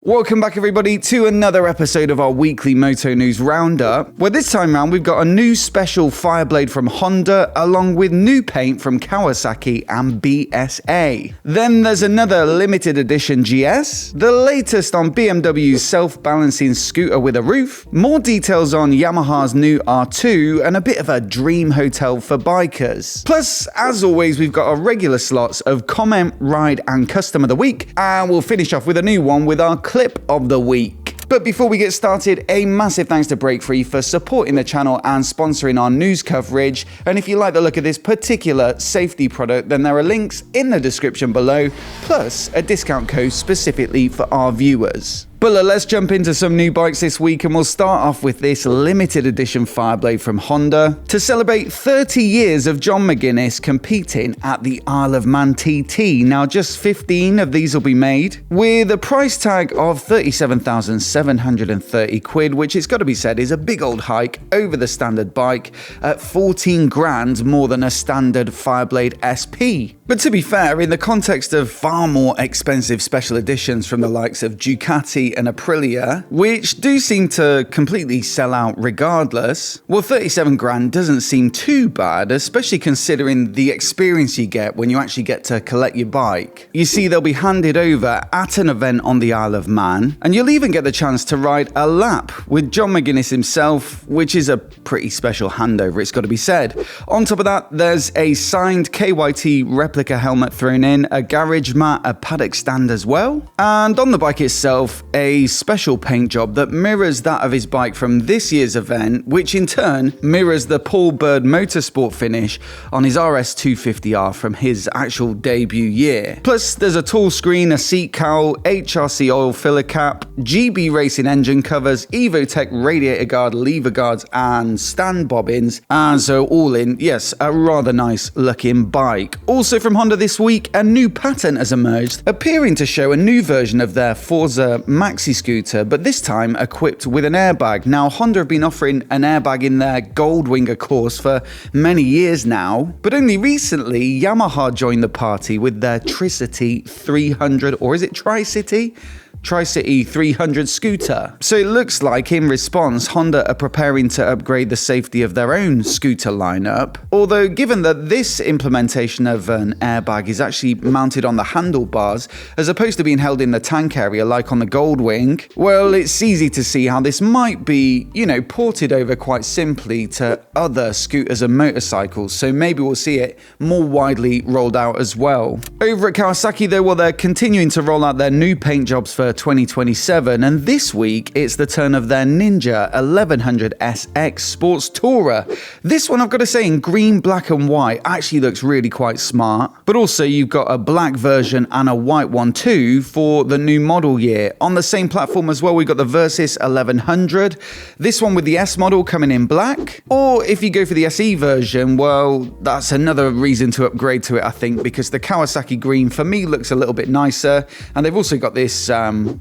Welcome back everybody to another episode of our weekly Moto News Roundup, where this time round we've got a new special Fireblade from Honda along with new paint from Kawasaki and BSA. Then there's another limited edition GS, the latest on BMW's self-balancing scooter with a roof, more details on Yamaha's new R2, and a bit of a dream hotel for bikers. Plus, as always, we've got our regular slots of comment, ride and custom of the week, and we'll finish off with a new one with our clip of the week. But before we get started, a massive thanks to Breakfree for supporting the channel and sponsoring our news coverage. And if you like the look of this particular safety product, then there are links in the description below, plus a discount code specifically for our viewers. But let's jump into some new bikes this week, and we'll start off with this limited edition Fireblade from Honda to celebrate 30 years of John McGuinness competing at the Isle of Man TT. Now, just 15 of these will be made, with a price tag of 37,730 quid, which it's got to be said is a big old hike over the standard bike at 14 grand more than a standard Fireblade SP. But to be fair, in the context of far more expensive special editions from the likes of Ducati and Aprilia, which do seem to completely sell out regardless, well, 37 grand doesn't seem too bad, especially considering the experience you get when you actually get to collect your bike. You see, they'll be handed over at an event on the Isle of Man, and you'll even get the chance to ride a lap with John McGuinness himself, which is a pretty special handover, it's got to be said. On top of that, there's a signed KYT replica helmet thrown in, a garage mat, a paddock stand as well, and on the bike itself, a special paint job that mirrors that of his bike from this year's event, which in turn mirrors the Paul Bird Motorsport finish on his RS250R from his actual debut year. Plus, there's a tall screen, a seat cowl, HRC oil filler cap, GB Racing engine covers, Evotech radiator guard, lever guards, and stand bobbins, and so all in, yes, a rather nice looking bike. Also from Honda this week, a new patent has emerged, appearing to show a new version of their Forza Maxi scooter, but this time equipped with an airbag. Now, Honda have been offering an airbag in their Goldwing, of course, for many years now, but only recently Yamaha joined the party with their Tricity 300, or is it Tri-City? Tri-City 300 scooter. So it looks like in response, Honda are preparing to upgrade the safety of their own scooter lineup. Although given that this implementation of an airbag is actually mounted on the handlebars as opposed to being held in the tank area like on the Goldwing, well, it's easy to see how this might be, ported over quite simply to other scooters and motorcycles. So maybe we'll see it more widely rolled out as well. Over at Kawasaki though, well, they're continuing to roll out their new paint jobs for 2027, and this week it's the turn of their Ninja 1100 SX Sports Tourer. This one, I've got to say, in green, black and white actually looks really quite smart, but also you've got a black version and a white one too for the new model year. On the same platform as well, we've got the Versys 1100, this one with the S model coming in black, or if you go for the SE version, well, that's another reason to upgrade to it, I think, because the Kawasaki green for me looks a little bit nicer, and they've also got this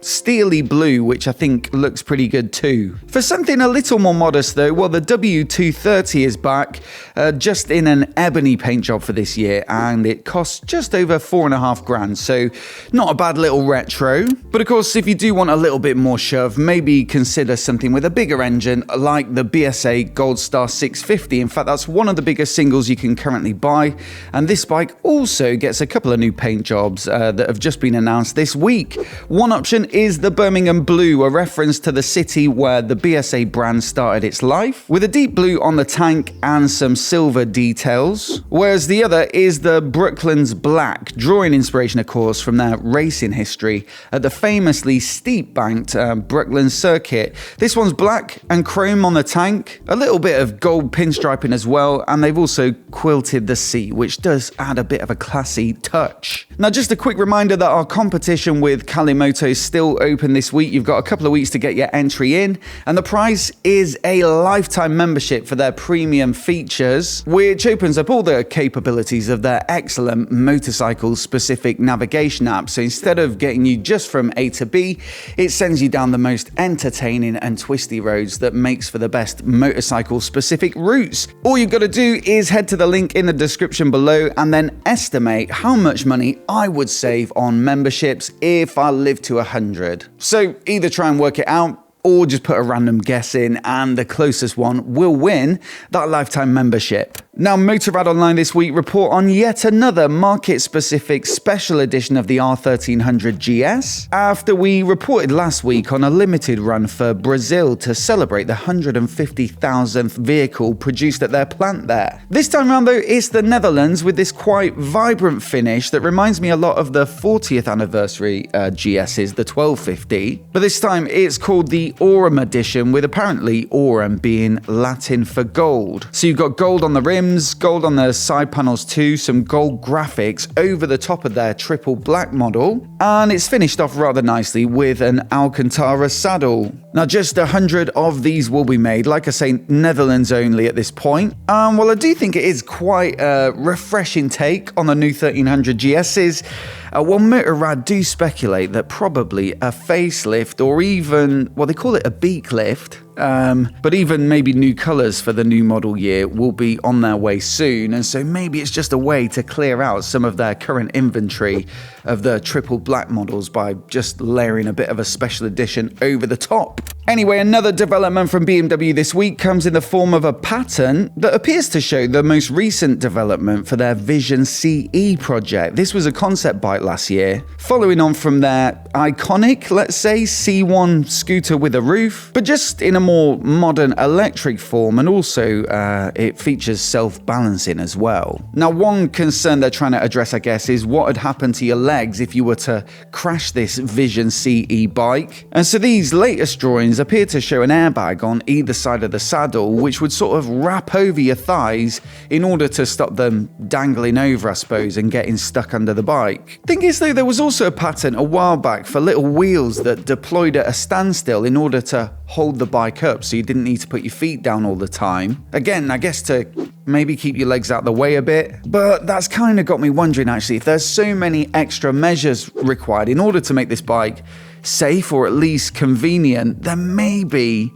steely blue, which I think looks pretty good too. For something a little more modest though, well, the W230 is back, just in an ebony paint job for this year, and it costs just over 4.5 grand, so not a bad little retro. But of course, if you do want a little bit more shove, maybe consider something with a bigger engine like the BSA Gold Star 650. In fact, that's one of the biggest singles you can currently buy, and this bike also gets a couple of new paint jobs that have just been announced this week. One option is the Birmingham Blue, a reference to the city where the BSA brand started its life, with a deep blue on the tank and some silver details, whereas the other is the Brooklands Black, drawing inspiration, of course, from their racing history at the famously steep-banked Brooklands circuit. This one's black and chrome on the tank, a little bit of gold pinstriping as well, and they've also quilted the seat, which does add a bit of a classy touch. Now, just a quick reminder that our competition with Calimoto is still open this week. You've got a couple of weeks to get your entry in, and the prize is a lifetime membership for their premium features, which opens up all the capabilities of their excellent motorcycle-specific navigation app. So instead of getting you just from A to B, it sends you down the most entertaining and twisty roads that makes for the best motorcycle-specific routes. All you've got to do is head to the link in the description below and then estimate how much money I would save on memberships if I live to 100. So either try and work it out, or just put a random guess in, and the closest one will win that lifetime membership. Now, Motorrad Online this week report on yet another market-specific special edition of the R1300 GS, after we reported last week on a limited run for Brazil to celebrate the 150,000th vehicle produced at their plant there. This time around, though, it's the Netherlands with this quite vibrant finish that reminds me a lot of the 40th anniversary GS's, the 1250, but this time it's called the Aurum edition, with apparently Aurum being Latin for gold. So you've got gold on the rims, gold on the side panels too, some gold graphics over the top of their triple black model, and it's finished off rather nicely with an Alcantara saddle. Now, just 100 of these will be made, like I say, Netherlands only at this point. Well, I do think it is quite a refreshing take on the new 1300 GS's. Well, Motorrad do speculate that probably a facelift, or even, well, they call it a beak lift, but even maybe new colours for the new model year will be on their way soon, and so maybe it's just a way to clear out some of their current inventory of the triple black models by just layering a bit of a special edition over the top. Anyway, another development from BMW this week comes in the form of a patent that appears to show the most recent development for their Vision CE project. This was a concept bike last year, following on from their iconic, let's say, C1 scooter with a roof, but just in a more modern electric form, and also it features self-balancing as well. Now, one concern they're trying to address, I guess, is what had happened to your legs if you were to crash this Vision CE bike. And so these latest drawings appear to show an airbag on either side of the saddle, which would sort of wrap over your thighs in order to stop them dangling over, I suppose, and getting stuck under the bike. Thing is, though, there was also a patent a while back for little wheels that deployed at a standstill in order to hold the bike up so you didn't need to put your feet down all the time. Again, I guess to maybe keep your legs out of the way a bit. But that's kind of got me wondering, actually, if there's so many extra measures required in order to make this bike safe or at least convenient, then maybe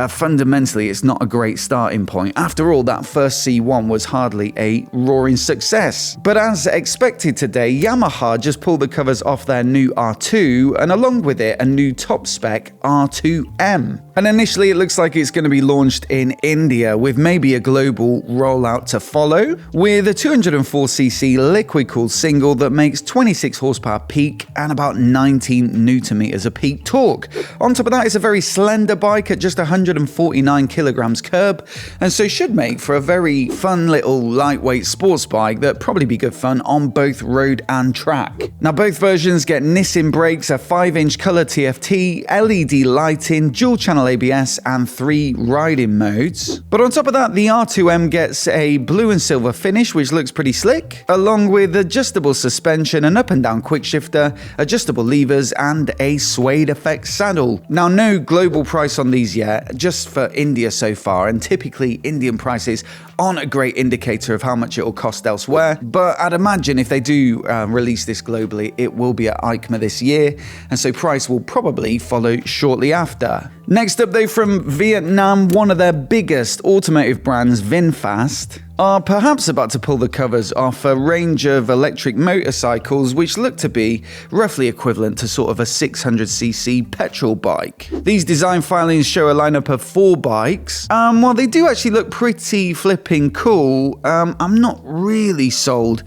fundamentally it's not a great starting point. After all, that first C1 was hardly a roaring success. But as expected today, Yamaha just pulled the covers off their new R2, and along with it, a new top spec R2M. And initially it looks like it's going to be launched in India, with maybe a global rollout to follow, with a 204cc liquid-cooled single that makes 26 horsepower peak and about 19 Nm of peak torque. On top of that, it's a very slender bike at just 149 kilograms curb, and so should make for a very fun little lightweight sports bike that probably be good fun on both road and track. Now, both versions get Nissin brakes, a 5-inch color TFT, LED lighting, dual channel ABS, and 3 riding modes. But on top of that, the R2M gets a blue and silver finish, which looks pretty slick, along with adjustable suspension, an up and down quick shifter, adjustable levers, and a suede effect saddle. Now, no global price on these yet, just for India so far, and typically Indian prices aren't a great indicator of how much it will cost elsewhere, but I'd imagine if they do release this globally, it will be at EICMA this year, and so price will probably follow shortly after. Next up, though, from Vietnam, one of their biggest automotive brands, VinFast, are perhaps about to pull the covers off a range of electric motorcycles which look to be roughly equivalent to sort of a 600cc petrol bike. These design filings show a lineup of 4 bikes. While they do actually look pretty flipping cool, I'm not really sold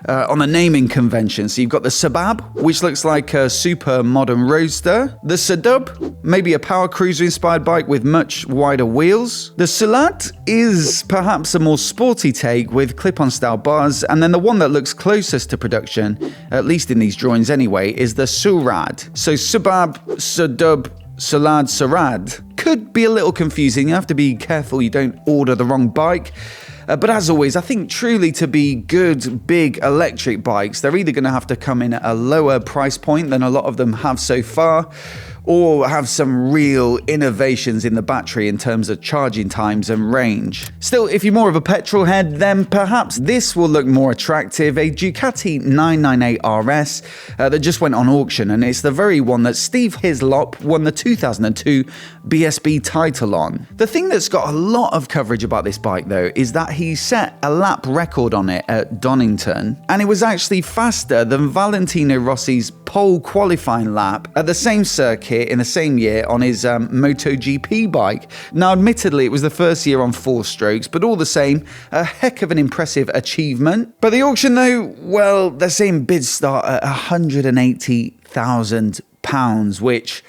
on the naming convention. So you've got the Sabab, which looks like a super modern roadster. The Sadub, maybe a power cruiser inspired bike with much wider wheels. The Sulat is perhaps a more sporty take with clip-on style bars. And then the one that looks closest to production, at least in these drawings anyway, is the Surad. So Sabab, Sadub, Salad, Sarad. Could be a little confusing. You have to be careful you don't order the wrong bike. But as always, I think truly to be good, big electric bikes, they're either going to have to come in at a lower price point than a lot of them have so far, or have some real innovations in the battery in terms of charging times and range. Still, if you're more of a petrol head, then perhaps this will look more attractive, a Ducati 998 RS that just went on auction, and it's the very one that Steve Hislop won the 2002 BSB title on. The thing that's got a lot of coverage about this bike though is that he set a lap record on it at Donington, and it was actually faster than Valentino Rossi's pole qualifying lap at the same circuit in the same year on his MotoGP bike. Now admittedly it was the first year on 4 strokes, but all the same, a heck of an impressive achievement. But the auction though, well, they're saying bids start at £180,000, which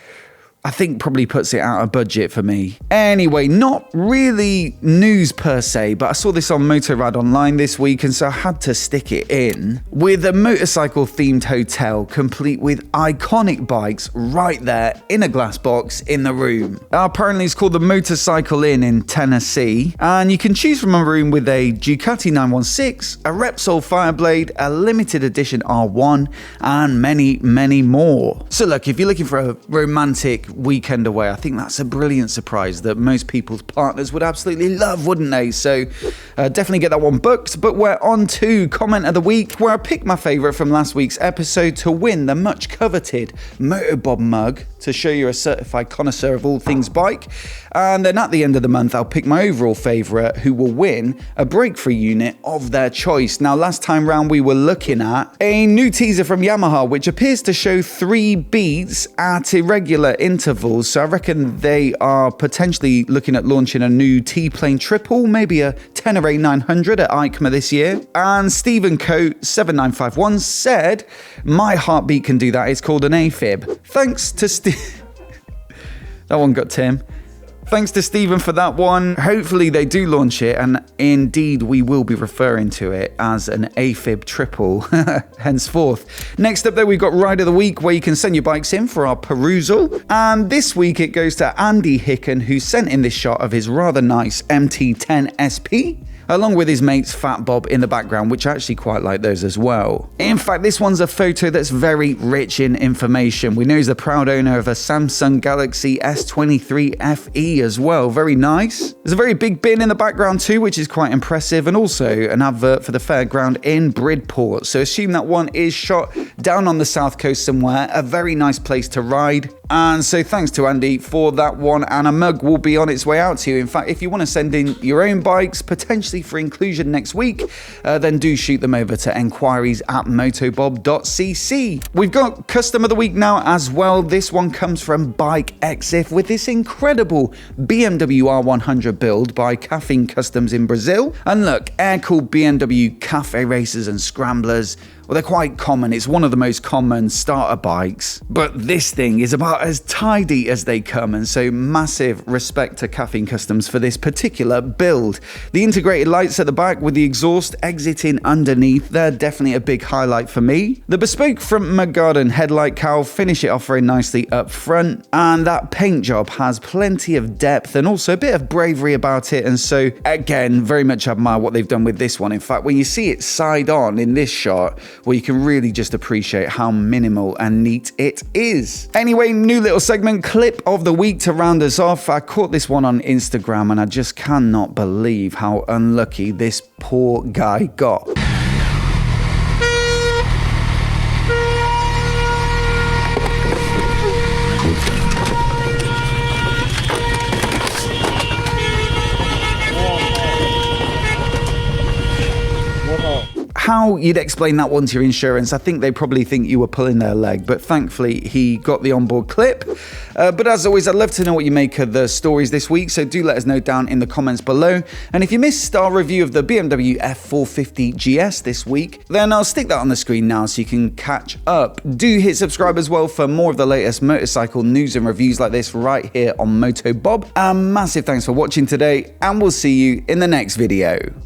I think probably puts it out of budget for me. Anyway, not really news per se, but I saw this on Motorrad Online this week, and so I had to stick it in. With a motorcycle-themed hotel, complete with iconic bikes right there in a glass box in the room. Apparently it's called the Motorcycle Inn in Tennessee, and you can choose from a room with a Ducati 916, a Repsol Fireblade, a limited edition R1, and many, many more. So look, if you're looking for a romantic weekend away, I think that's a brilliant surprise that most people's partners would absolutely love, wouldn't they? So definitely get that one booked. But we're on to comment of the week, where I picked my favourite from last week's episode to win the much coveted MOTOBOB mug to show you're a certified connoisseur of all things bike. And then at the end of the month, I'll pick my overall favourite, who will win a brake-free unit of their choice. Now, last time round, we were looking at a new teaser from Yamaha, which appears to show 3 beats at irregular intervals. So I reckon they are potentially looking at launching a new T-Plane triple, maybe a Tenere 900 at EICMA this year. And Stephen Coate 7951 said, "My heartbeat can do that. It's called an AFib." Thanks to that one got Tim. Thanks to Stephen for that one. Hopefully they do launch it, and indeed we will be referring to it as an AFib triple henceforth. Next up though, we've got Ride of the Week, where you can send your bikes in for our perusal. And this week it goes to Andy Hicken, who sent in this shot of his rather nice MT10 SP, along with his mates Fat Bob in the background, which I actually quite like those as well. In fact, this one's a photo that's very rich in information. We know he's the proud owner of a Samsung Galaxy S23 FE as well. Very nice. There's a very big bin in the background too, which is quite impressive, and also an advert for the fairground in Bridport. So assume that one is shot down on the south coast somewhere. A very nice place to ride. And so thanks to Andy for that one, and a mug will be on its way out to you. In fact, if you want to send in your own bikes, potentially for inclusion next week, then do shoot them over to enquiries@motobob.cc. We've got custom of the week now as well. This one comes from Bike Exif with this incredible BMW R100 build by Caffeine Customs in Brazil. And look, air-cooled BMW cafe racers and scramblers, well, they're quite common. It's one of the most common starter bikes, but this thing is about as tidy as they come, and so massive respect to Caffeine Customs for this particular build. The integrated lights at the back with the exhaust exiting underneath, they're definitely a big highlight for me. The bespoke front mud garden headlight cowl finish it off very nicely up front, and that paint job has plenty of depth and also a bit of bravery about it, and so again, very much admire what they've done with this one. In fact, when you see it side on in this shot, well, you can really just appreciate how minimal and neat it is. Anyway, new little segment, clip of the week to round us off. I caught this one on Instagram, and I just cannot believe how unlucky this poor guy got. How you'd explain that one to your insurance? I think they probably think you were pulling their leg, but thankfully he got the onboard clip. But as always, I'd love to know what you make of the stories this week, so do let us know down in the comments below. And if you missed our review of the BMW F450 GS this week, then I'll stick that on the screen now so you can catch up. Do hit subscribe as well for more of the latest motorcycle news and reviews like this right here on MOTOBOB. Massive thanks for watching today, and we'll see you in the next video.